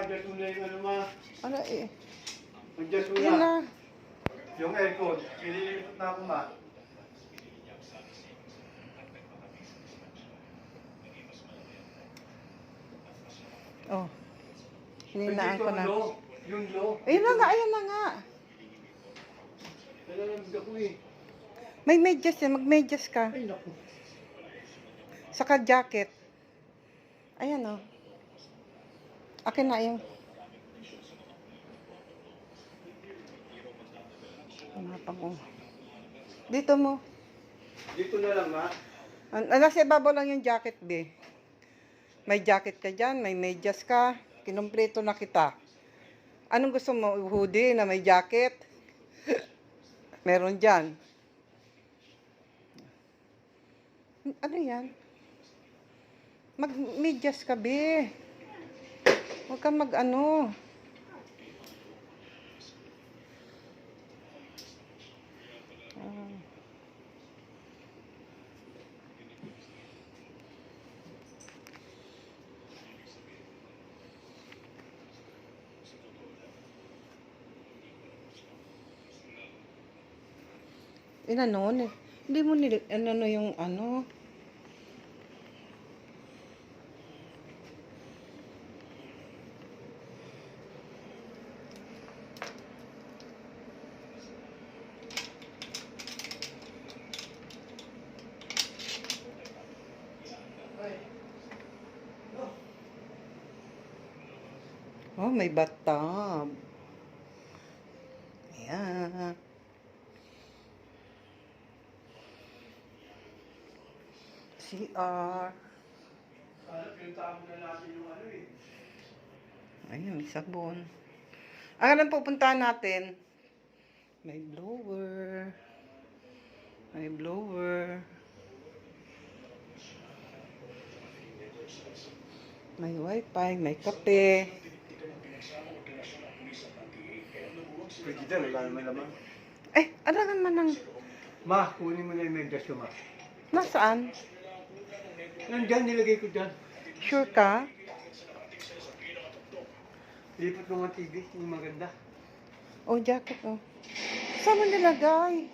adjust mo na yung ano ma. Ano eh? Adjust mo Yan na. na. Yung aircon. Ililipat na ako ma. Oh. Hininaan ko na. Yung low. Ayun na nga, ayun na nga. Nalalamig ako eh. May medyas yan, mag-medyas ka. Ay naku. Saka jacket. Ayan oh. Akin na yung. Hanapang ko. Dito mo. Dito na lang ma. Nasa ibabaw lang yung jacket, be. May jacket ka dyan, may medyas ka. Kinumpleto na kita. Anong gusto mo? Hoodie na may jacket? Meron dyan. Ano yan? Mag-medyas ka, be. Huwag kang mag-ano. Inano, hindi mo ano yung ano. Oh, may bathtub. Ayan. CR. Pinuntahan mo na natin yung ano eh. Ayun, may sabon. Ang pupuntahan natin, may blower. May blower. May wifi, may kape. Frigidaire, wala naman naman. Eh, ano naman ang... Ma, kunin mo na yung medyas ko ma. Nasaan? Nandyan, nilagay ko dyan. Sure ka? Lipat ko ng TV, yung maganda. Oh, jacket, oh. Saan mo nilagay?